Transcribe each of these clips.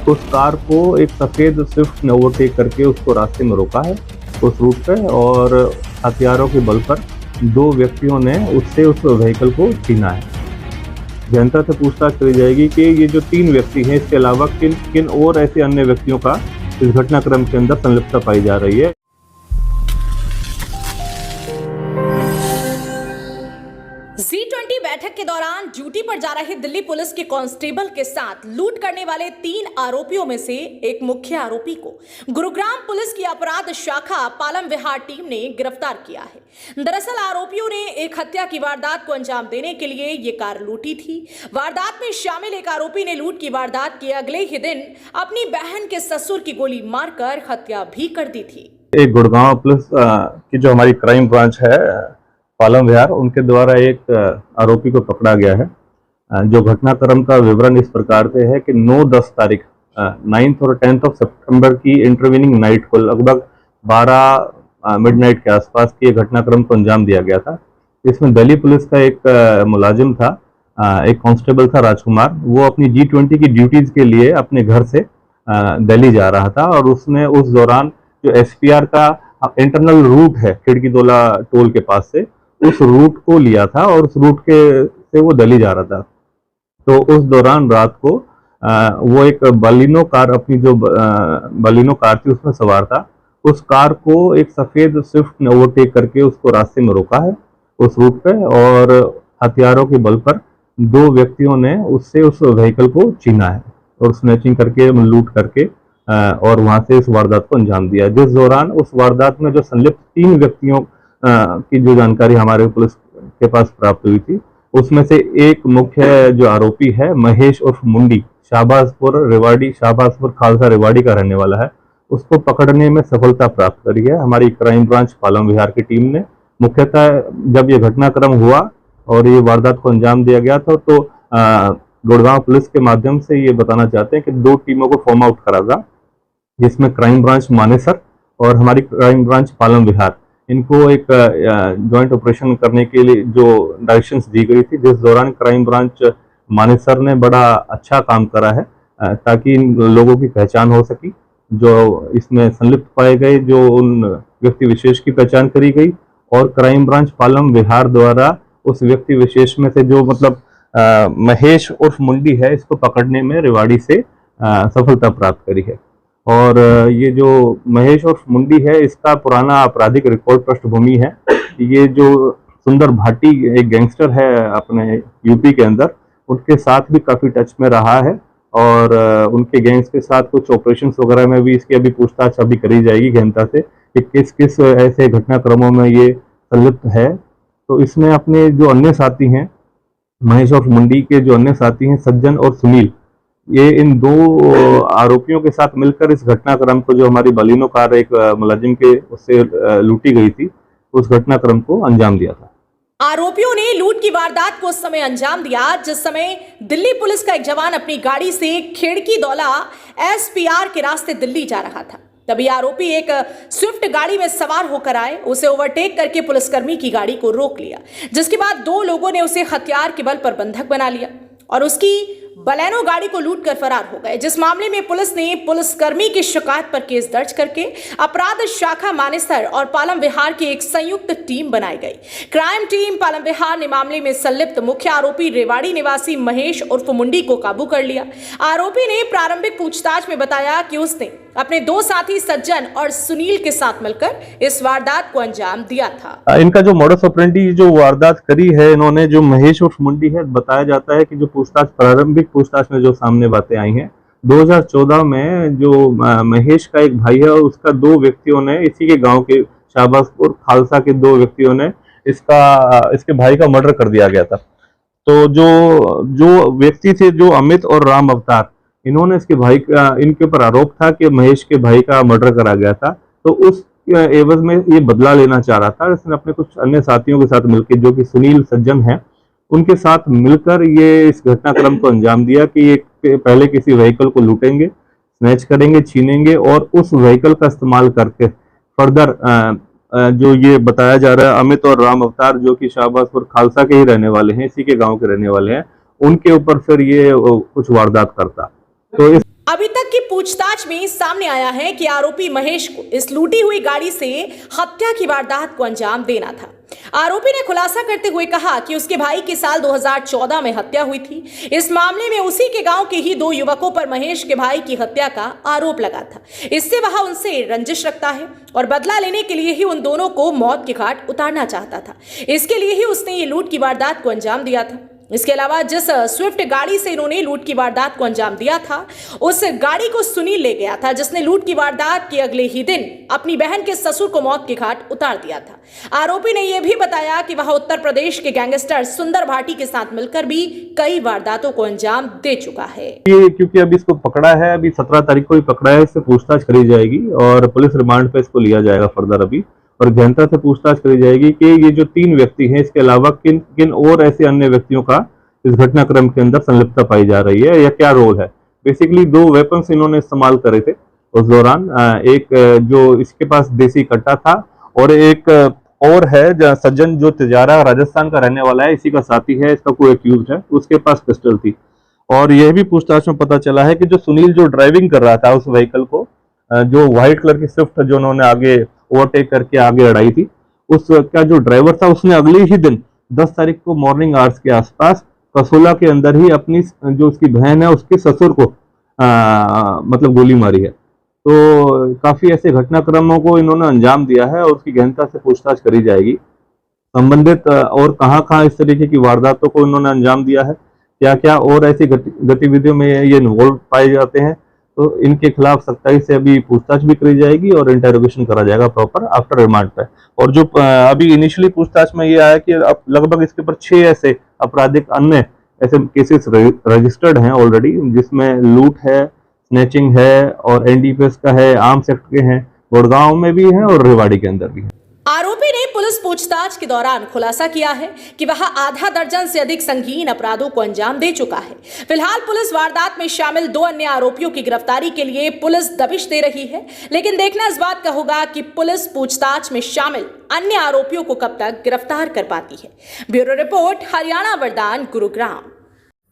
उस कार को एक सफ़ेद स्विफ्ट ने ओवरटेक करके उसको रास्ते में रोका है उस रूट पे, और हथियारों के बल पर दो व्यक्तियों ने उससे उस व्हीकल को छीना है। जनता से पूछताछ करी जाएगी कि ये जो 3 व्यक्ति हैं, इसके अलावा किन किन और ऐसे अन्य व्यक्तियों का इस घटनाक्रम के अंदर संलिप्तता पाई जा रही है। G20 बैठक के दौरान ड्यूटी पर जा रहे दिल्ली पुलिस के कांस्टेबल के साथ लूट करने वाले 3 आरोपियों में से एक मुख्य आरोपी को गुरुग्राम पुलिस की अपराध शाखा पालम विहार टीम ने गिरफ्तार किया है। दरअसल आरोपियों ने एक हत्या की वारदात को अंजाम देने के लिए ये कार लूटी थी। वारदात में शामिल एक आरोपी ने लूट की वारदात के अगले ही दिन अपनी बहन के ससुर की गोली मारकर हत्या भी कर दी थी। एक गुड़गांव पुलिस की जो हमारी क्राइम ब्रांच है पालम विहार, उनके द्वारा एक आरोपी को पकड़ा गया है। जो घटनाक्रम का विवरण इस प्रकार से है कि 9-10 तारीख 9th और 10th ऑफ सितंबर की इंटरवीनिंग नाइट को लगभग 12 मिडनाइट के आसपास की घटनाक्रम को अंजाम दिया गया था। इसमें दिल्ली पुलिस का एक मुलाजिम था, एक कांस्टेबल था राजकुमार। वो अपनी G20 की ड्यूटीज के लिए अपने घर से दिल्ली जा रहा था, और उसने उस दौरान जो SPR का इंटरनल रूट है खिड़कीदोला टोल के पास से, उस रूट को लिया था और उस रूट के से वो दिल्ली जा रहा था। तो उस दौरान रात को वो एक बलिनो कार, अपनी जो बलिनो कार थी उसमें सवार था। उस कार को एक सफ़ेद स्विफ्ट ने ओवरटेक करके उसको रास्ते में रोका है उस रूट पे, और हथियारों के बल पर 2 व्यक्तियों ने उससे उस व्हीकल को छीना है और स्नैचिंग करके, लूट करके और वहां से इस वारदात को अंजाम दिया। जिस दौरान उस वारदात में जो संलिप्त 3 व्यक्तियों की जो जानकारी हमारे पुलिस के पास प्राप्त हुई थी, उसमें से एक मुख्य जो आरोपी है महेश उर्फ मुंडी, शाहबाजपुर खालसा रेवाड़ी का रहने वाला है, उसको पकड़ने में सफलता प्राप्त करी है हमारी क्राइम ब्रांच पालम विहार की टीम ने। मुख्यतः जब ये घटनाक्रम हुआ और ये वारदात को अंजाम दिया गया था, तो गुड़गांव पुलिस के माध्यम से ये बताना चाहते हैं कि 2 टीमों को फॉर्म आउट करा था, जिसमें क्राइम ब्रांच मानेसर और हमारी क्राइम ब्रांच पालम विहार, इनको एक जॉइंट ऑपरेशन करने के लिए जो डायरेक्शंस दी गई थी, जिस दौरान क्राइम ब्रांच मानेसर ने बड़ा अच्छा काम करा है ताकि इन लोगों की पहचान हो सकी। जो इसमें संलिप्त पाए गए, जो उन व्यक्ति विशेष की पहचान करी गई, और क्राइम ब्रांच पालम विहार द्वारा उस व्यक्ति विशेष में से जो मतलब महेश उर्फ मुंडी है, इसको पकड़ने में रेवाड़ी से सफलता प्राप्त करी है। और ये जो महेश उर्फ मुंडी है, इसका पुराना आपराधिक रिकॉर्ड पृष्ठभूमि है। ये जो सुंदर भाटी एक गैंगस्टर है अपने यूपी के अंदर, उनके साथ भी काफ़ी टच में रहा है, और उनके गैंग्स के साथ कुछ ऑपरेशंस वगैरह में भी इसकी अभी पूछताछ अभी करी जाएगी गहनता से कि किस किस ऐसे घटनाक्रमों में ये संलिप्त है। तो इसमें अपने जो अन्य साथी हैं, महेश उर्फ मुंडी के जो अन्य साथी हैं सज्जन और सुनील, ये इन 2 आरोपियों के साथ मिलकर इस घटनाक्रम को, जो हमारी बलिनो कार एक मुलाजिम के उससे लूटी गई थी, उस घटनाक्रम को अंजाम दिया था। आरोपियों ने लूट की वारदात को उस समय अंजाम दिया जिस समय दिल्ली पुलिस का एक जवान अपनी गाड़ी से खिड़कीदौला SPR के रास्ते दिल्ली जा रहा था। तभी आरोपी एक स्विफ्ट गाड़ी में सवार होकर आए, उसे ओवरटेक करके पुलिसकर्मी की गाड़ी को रोक लिया, जिसके बाद 2 लोगों ने उसे हथियार के बल पर बंधक बना लिया और उसकी बलेनो गाड़ी को लूट कर फरार हो गए। जिस मामले में पुलिस ने पुलिसकर्मी की शिकायत पर केस दर्ज करके अपराध शाखा मानेसर और पालम विहार की एक संयुक्त टीम बनाई गई। क्राइम टीम पालम विहार ने मामले में संलिप्त मुख्य आरोपी रेवाड़ी निवासी महेश उर्फ मुंडी को काबू कर लिया। आरोपी ने प्रारंभिक पूछताछ में बताया कि उसने अपने 2 साथी सज्जन और सुनील के साथ मिलकर इस वारदात को अंजाम दिया था। इनका जो मॉडस ऑपरेंडी जो वारदात करी है इन्होंने, जो महेश उर्फ मुंडी है, बताया जाता है कि जो प्रारंभिक पूछताछ में जो सामने बातें आई हैं, 2014 में जो महेश का एक भाई है और उसका 2 व्यक्तियों ने, इसी के गांव के शाहबाजपुर खालसा के 2 व्यक्तियों ने इसके भाई का मर्डर कर दिया गया था। तो जो व्यक्ति थे, जो अमित और राम अवतार, इन्होंने इसके भाई का, इनके ऊपर आरोप था कि महेश के भाई का मर्डर करा गया था, तो उस एवज में ये बदला लेना चाह रहा था। इसने अपने कुछ अन्य साथियों के साथ मिलकर, जो कि सुनील सज्जन हैं, उनके साथ मिलकर ये इस घटनाक्रम को अंजाम दिया कि एक पहले किसी व्हीकल को लूटेंगे, स्नैच करेंगे, छीनेंगे, और उस व्हीकल का इस्तेमाल करके फर्दर जो ये बताया जा रहा है अमित और राम अवतार, जो कि शाहबाजपुर खालसा के ही रहने वाले हैं, इसी के गांव के रहने वाले हैं, उनके ऊपर फिर ये कुछ वारदात करता। तो इस अभी तक की पूछताछ में सामने आया है कि आरोपी महेश को इस लूटी हुई गाड़ी से हत्या की वारदात को अंजाम देना था। आरोपी ने खुलासा करते हुए कहा कि उसके भाई की साल 2014 में हत्या हुई थी। इस मामले में उसी के गांव के ही 2 युवकों पर महेश के भाई की हत्या का आरोप लगा था। इससे वह उनसे रंजिश रखता है और बदला लेने के लिए ही उन दोनों को मौत के घाट उतारना चाहता था। इसके लिए ही उसने ये लूट की वारदात को अंजाम दिया था। इसके अलावा जिस स्विफ्ट गाड़ी से इन्होंने लूट की वारदात को अंजाम दिया था, उस गाड़ी को सुनील ले गया था, जिसने लूट की वारदात के अगले ही दिन अपनी बहन के ससुर को मौत के घाट उतार दिया था। आरोपी ने यह भी बताया कि वह उत्तर प्रदेश के गैंगस्टर सुंदर भाटी के साथ मिलकर भी कई वारदातों को अंजाम दे चुका है। क्योंकि अभी इसको पकड़ा है, अभी 17 तारीख को ही पकड़ा है, इससे पूछताछ करी जाएगी और पुलिस रिमांड पे इसको लिया जाएगा फर्दर अभी, और गहनता से पूछताछ करी जाएगी कि ये जो 3 व्यक्ति हैं, इसके अलावा किन किन और ऐसे अन्य व्यक्तियों का इस घटनाक्रम के अंदर संलिप्तता पाई जा रही है या क्या रोल है। बेसिकली 2 वेपन्स इन्होंने इस्तेमाल करे थे उस दौरान, एक जो इसके पास देसी कट्टा था और एक और है सज्जन जो तिजारा राजस्थान का रहने वाला है, इसी का साथी है, इसका कोई एक्यूज है, उसके पास पिस्टल थी। और यह भी पूछताछ में पता चला है कि जो सुनील जो ड्राइविंग कर रहा था उस व्हीकल को, जो व्हाइट कलर की स्विफ्ट जो उन्होंने आगे ओवरटेक करके आगे अड़ाई थी, उसका जो ड्राइवर था उसने अगले ही दिन 10 तारीख को मॉर्निंग आवर्स के आसपास कसोला के अंदर ही अपनी जो उसकी बहन है उसके ससुर को मतलब गोली मारी है। तो काफी ऐसे घटनाक्रमों को इन्होंने अंजाम दिया है और उसकी गहनता से पूछताछ करी जाएगी। संबंधित और कहां इस तरीके की वारदातों को इन्होंने अंजाम दिया है, क्या क्या और ऐसी गतिविधियों में ये इन्वॉल्व पाए जाते हैं, तो इनके खिलाफ सख्ताई से अभी पूछताछ भी करी जाएगी और इंटेरोगेशन करा जाएगा प्रॉपर आफ्टर रिमांड पे। और जो अभी इनिशियली पूछताछ में ये आया कि अब लगभग इसके ऊपर 6 ऐसे आपराधिक अन्य ऐसे केसेस रजिस्टर्ड हैं ऑलरेडी, जिसमें लूट है, स्नैचिंग है और एनडीपीएस का है, आर्म्स एक्ट के हैं, गुड़गांव में भी है और रेवाड़ी के अंदर भी है। आरोपी ने पुलिस पूछताछ के दौरान खुलासा किया है कि वह आधा दर्जन से अधिक संगीन अपराधों को अंजाम दे चुका है। फिलहाल पुलिस वारदात में शामिल 2 अन्य आरोपियों की गिरफ्तारी के लिए पुलिस दबिश दे रही है, लेकिन देखना इस बात का होगा कि पुलिस पूछताछ में शामिल अन्य आरोपियों को कब तक गिरफ्तार कर पाती है। ब्यूरो रिपोर्ट, हरियाणा वरदान, गुरुग्राम।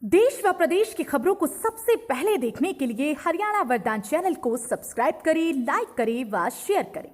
देश व प्रदेश की खबरों को सबसे पहले देखने के लिए हरियाणा वरदान चैनल को सब्सक्राइब करें, लाइक करें व शेयर करें।